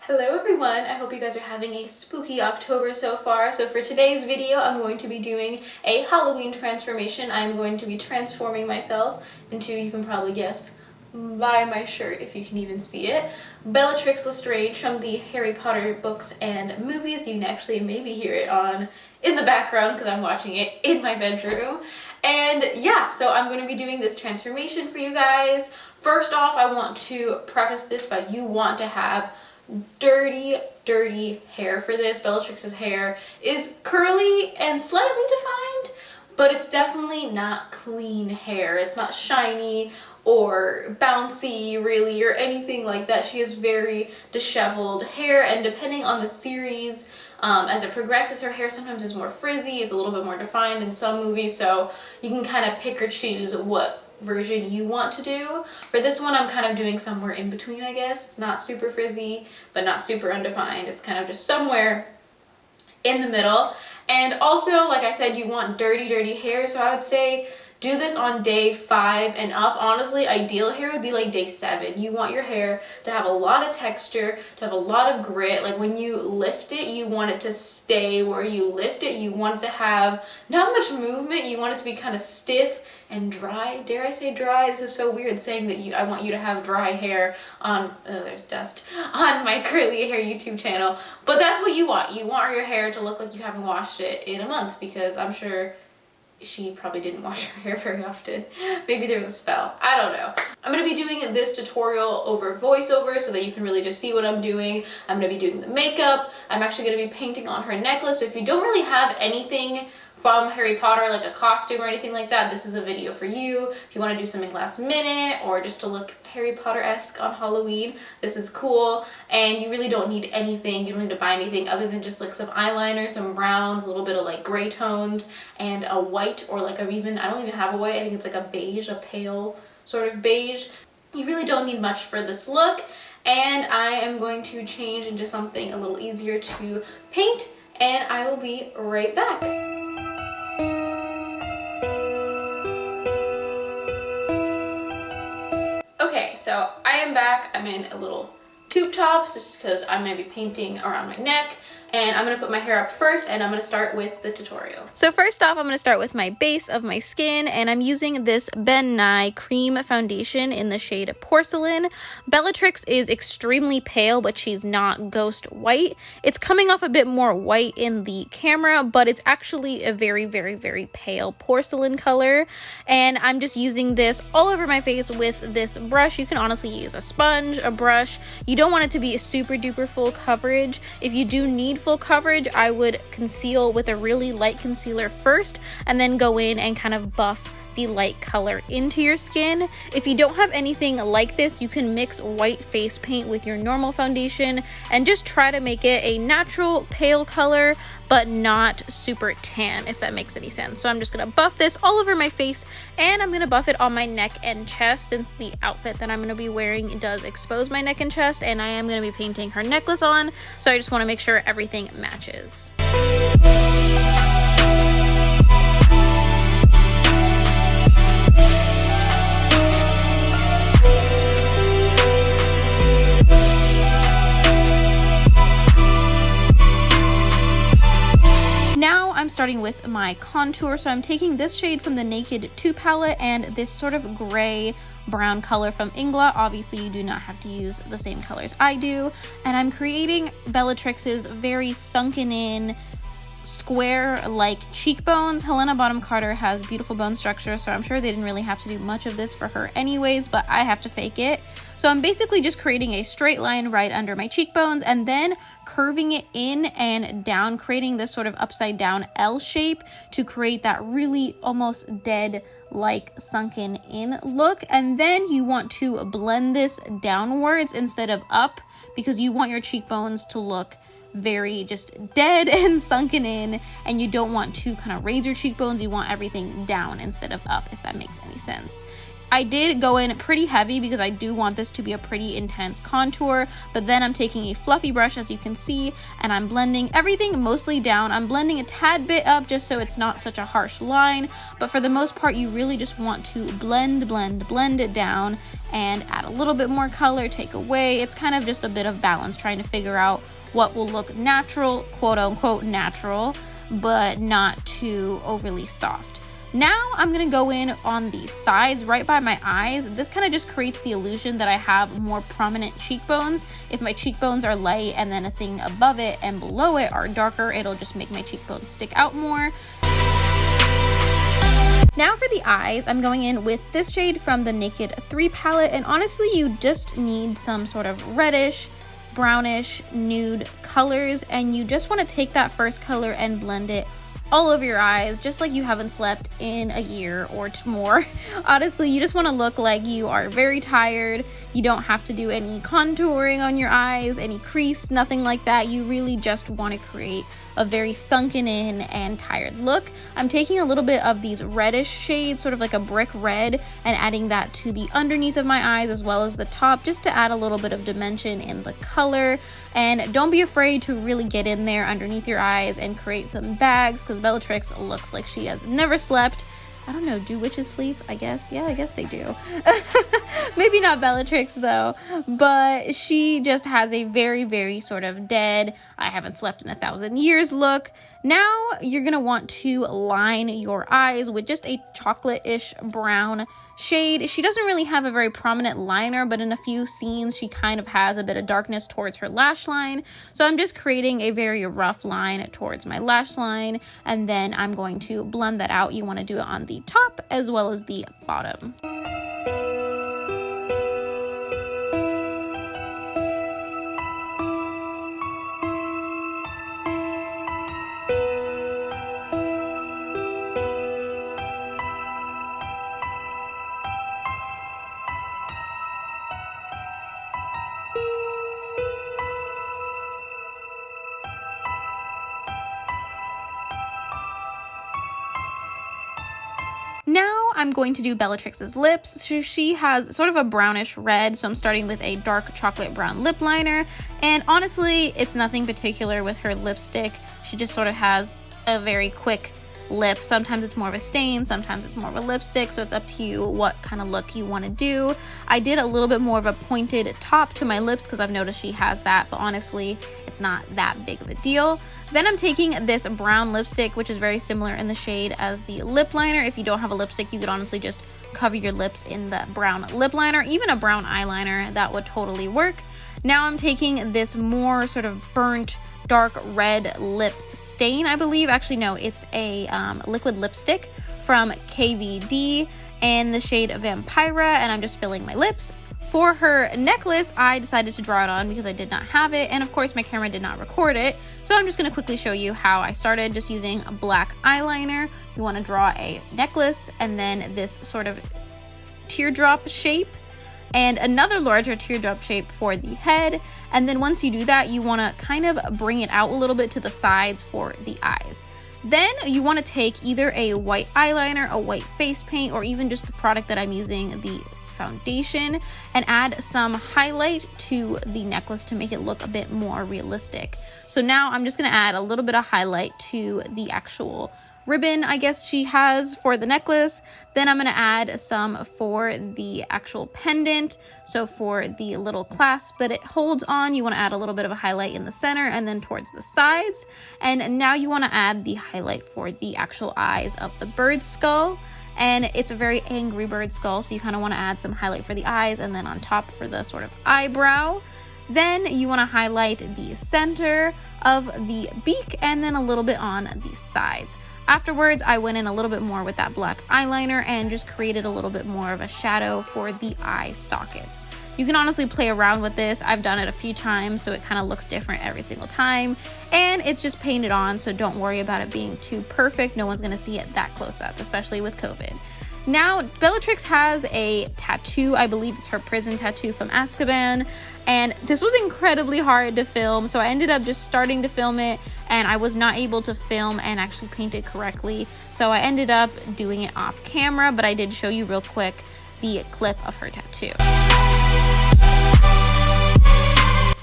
Hello everyone, I hope you guys are having a spooky October so far. So for today's video, I'm going to be doing a Halloween transformation. I'm going to be transforming myself into, you can probably guess by my shirt if you can even see it, Bellatrix Lestrange from the Harry Potter books and movies. You can actually maybe hear it in the background because I'm watching it in my bedroom. And yeah, so I'm going to be doing this transformation for you guys. First off, I want to preface this by you want to have dirty hair for this. Bellatrix's hair is curly and slightly defined, but it's definitely not clean hair. It's not shiny or bouncy really or anything like that. She has very disheveled hair, and depending on the series, as it progresses, her hair sometimes is more frizzy, it's a little bit more defined in some movies, so you can kind of pick or choose what version you want to do. For this one, I'm kind of doing somewhere in between, I guess. It's not super frizzy, but not super undefined. It's kind of just somewhere in the middle. And also, like I said, you want dirty hair, so I would say do this on day 5 and up. Honestly, ideal hair would be like day 7. You want your hair to have a lot of texture, to have a lot of grit. Like when you lift it, you want it to stay where you lift it. You want it to have not much movement. You want it to be kind of stiff and dry. Dare I say dry? This is so weird saying that I want you to have dry hair on, oh, there's dust, on my curly hair YouTube channel. But that's what you want. You want your hair to look like you haven't washed it in a month, because I'm sure she probably didn't wash her hair very often. Maybe there was a spell. I don't know. I'm going to be doing this tutorial over voiceover so that you can really just see what I'm doing. I'm going to be doing the makeup. I'm actually going to be painting on her necklace. So if you don't really have anything from Harry Potter, like a costume or anything like that, this is a video for you. If you want to do something last minute or just to look Harry Potter-esque on Halloween, this is cool. And you really don't need anything. You don't need to buy anything other than just like some eyeliner, some browns, a little bit of like gray tones, and a white, or like I don't even have a white. I think it's like a beige, a pale sort of beige. You really don't need much for this look. And I am going to change into something a little easier to paint, and I will be right back. Okay, so I am back. I'm in a little tube tops just because I'm going to be painting around my neck. And I'm going to put my hair up first, and I'm going to start with the tutorial. So first off, I'm going to start with my base of my skin, and I'm using this Ben Nye cream foundation in the shade Porcelain. Bellatrix is extremely pale, but she's not ghost white. It's coming off a bit more white in the camera, but it's actually a very pale porcelain color. And I'm just using this all over my face with this brush. You can honestly use a sponge, a brush. You don't want it to be super duper full coverage. If you do need full coverage, I would conceal with a really light concealer first and then go in and kind of buff the light color into your skin. If you don't have anything like this, you can mix white face paint with your normal foundation and just try to make it a natural pale color, but not super tan, if that makes any sense. So I'm just gonna buff this all over my face, and I'm gonna buff it on my neck and chest, since the outfit that I'm gonna be wearing does expose my neck and chest, and I am gonna be painting her necklace on, so I just wanna make sure everything matches. I'm starting with my contour, so I'm taking this shade from the Naked 2 palette and this sort of gray brown color from Ingla. Obviously you do not have to use the same colors I do, and I'm creating Bellatrix's very sunken in square like cheekbones. Helena Bonham Carter has beautiful bone structure, so I'm sure they didn't really have to do much of this for her anyways, but I have to fake it. So I'm basically just creating a straight line right under my cheekbones and then curving it in and down, creating this sort of upside down L shape to create that really almost dead like sunken in look. And then you want to blend this downwards instead of up, because you want your cheekbones to look very just dead and sunken in, and you don't want to kind of raise your cheekbones. You want everything down instead of up, if that makes any sense. I did go in pretty heavy because I do want this to be a pretty intense contour, but then I'm taking a fluffy brush, as you can see, and I'm blending everything mostly down. I'm blending a tad bit up just so it's not such a harsh line, but for the most part, you really just want to blend it down and add a little bit more color, take away. It's kind of just a bit of balance, trying to figure out what will look natural, quote unquote natural, but not too overly soft. Now I'm gonna go in on the sides right by my eyes. This kind of just creates the illusion that I have more prominent cheekbones. If my cheekbones are light and then a thing above it and below it are darker, it'll just make my cheekbones stick out more. Now for the eyes, I'm going in with this shade from the Naked 3 palette, and honestly, you just need some sort of reddish, brownish, nude colors, and you just want to take that first color and blend it all over your eyes, just like you haven't slept in a year or more. Honestly, you just want to look like you are very tired. You don't have to do any contouring on your eyes, any crease, nothing like that. You really just want to create a very sunken in and tired look. I'm taking a little bit of these reddish shades, sort of like a brick red, and adding that to the underneath of my eyes as well as the top, just to add a little bit of dimension in the color. And don't be afraid to really get in there underneath your eyes and create some bags, because Bellatrix looks like she has never slept. I don't know, do witches sleep? I guess, yeah, I guess they do. Maybe not Bellatrix though, but she just has a very, very sort of dead, I haven't slept in 1,000 years look. Now you're gonna want to line your eyes with just a chocolate-ish brown shade. She doesn't really have a very prominent liner, but in a few scenes she kind of has a bit of darkness towards her lash line. So I'm just creating a very rough line towards my lash line, and then I'm going to blend that out. You want to do it on the top as well as the bottom. Now I'm going to do Bellatrix's lips. So she has sort of a brownish red, so I'm starting with a dark chocolate brown lip liner. And honestly, it's nothing particular with her lipstick. She just sort of has a very quick lip. Sometimes it's more of a stain, sometimes it's more of a lipstick, so it's up to you what kind of look you want to do. I did a little bit more of a pointed top to my lips because I've noticed she has that, but honestly, it's not that big of a deal. Then I'm taking this brown lipstick, which is very similar in the shade as the lip liner. If you don't have a lipstick, you could honestly just cover your lips in the brown lip liner, even a brown eyeliner, that would totally work. Now I'm taking this more sort of burnt dark red lip stain, I believe. Actually, no, it's a liquid lipstick from KVD in the shade Vampira, and I'm just filling my lips. For her necklace, I decided to draw it on because I did not have it, and of course my camera did not record it, so I'm just going to quickly show you how I started, just using a black eyeliner. You want to draw a necklace and then this sort of teardrop shape and another larger teardrop shape for the head, and then once you do that, you want to kind of bring it out a little bit to the sides for the eyes. Then you want to take either a white eyeliner, a white face paint, or even just the product that I'm using, the foundation, and add some highlight to the necklace to make it look a bit more realistic. So now I'm just going to add a little bit of highlight to the actual ribbon, I guess she has for the necklace. Then I'm going to add some for the actual pendant. So for the little clasp that it holds on, you want to add a little bit of a highlight in the center and then towards the sides. And now you want to add the highlight for the actual eyes of the bird skull. And it's a very angry bird skull, so you kind of want to add some highlight for the eyes and then on top for the sort of eyebrow. Then you want to highlight the center of the beak and then a little bit on the sides. Afterwards, I went in a little bit more with that black eyeliner and just created a little bit more of a shadow for the eye sockets. You can honestly play around with this. I've done it a few times, so it kind of looks different every single time. And it's just painted on, so don't worry about it being too perfect. No one's going to see it that close up, especially with COVID. Now, Bellatrix has a tattoo. I believe it's her prison tattoo from Azkaban. And this was incredibly hard to film, so I ended up just starting to film it, and I was not able to film and actually paint it correctly. So I ended up doing it off camera, but I did show you real quick the clip of her tattoo.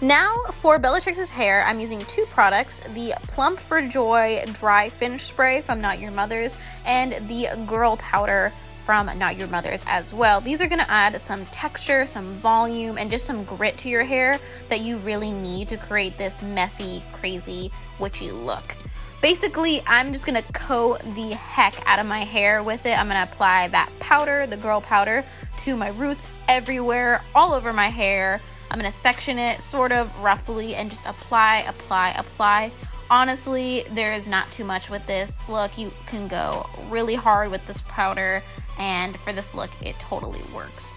Now for Bellatrix's hair, I'm using two products, the Plump for Joy Dry Finish Spray from Not Your Mother's and the Girl Powder from Not Your Mother's as well. These are going to add some texture, some volume, and just some grit to your hair that you really need to create this messy, crazy, witchy look. Basically, I'm just going to coat the heck out of my hair with it. I'm going to apply that powder, the Girl Powder, to my roots everywhere, all over my hair. I'm going to section it sort of roughly and just apply. Honestly, there is not too much with this look. You can go really hard with this powder, and for this look, it totally works.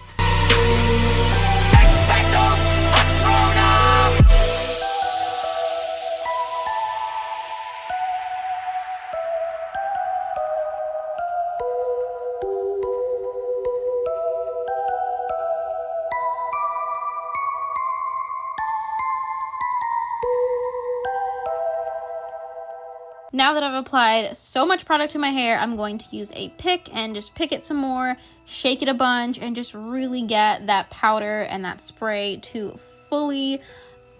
Now that I've applied so much product to my hair, I'm going to use a pick and just pick it some more, shake it a bunch, and just really get that powder and that spray to fully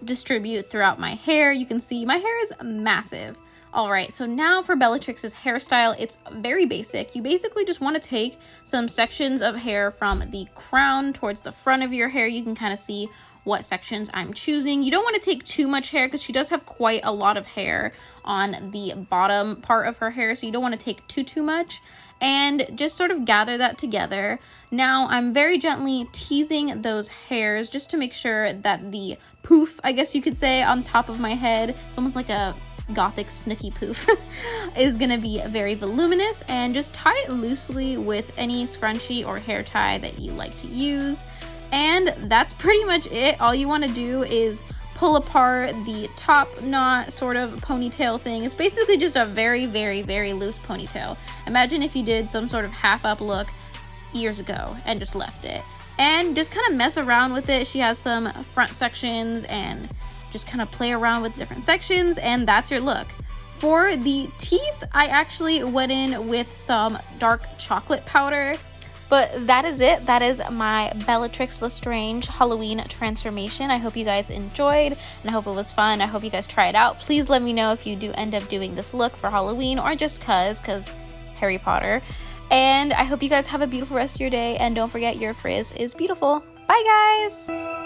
distribute throughout my hair. You can see my hair is massive. All right, so now for Bellatrix's hairstyle, it's very basic. You basically just want to take some sections of hair from the crown towards the front of your hair. You can kind of see what sections I'm choosing. You don't want to take too much hair because she does have quite a lot of hair on the bottom part of her hair, so you don't want to take too much, and just sort of gather that together. Now I'm very gently teasing those hairs just to make sure that the poof, I guess you could say, on top of my head, it's almost like a gothic snooky poof, is gonna be very voluminous, and just tie it loosely with any scrunchie or hair tie that you like to use. And that's pretty much it. All you want to do is pull apart the top knot sort of ponytail thing. It's basically just a very loose ponytail. Imagine if you did some sort of half up look years ago and just left it. And just kind of mess around with it. She has some front sections, and just kind of play around with different sections, and that's your look. For the teeth, I actually went in with some dark chocolate powder. But that is it. That is my Bellatrix Lestrange Halloween transformation. I hope you guys enjoyed, and I hope it was fun. I hope you guys try it out. Please let me know if you do end up doing this look for Halloween, or just cause Harry Potter. And I hope you guys have a beautiful rest of your day, and don't forget, your frizz is beautiful. Bye guys!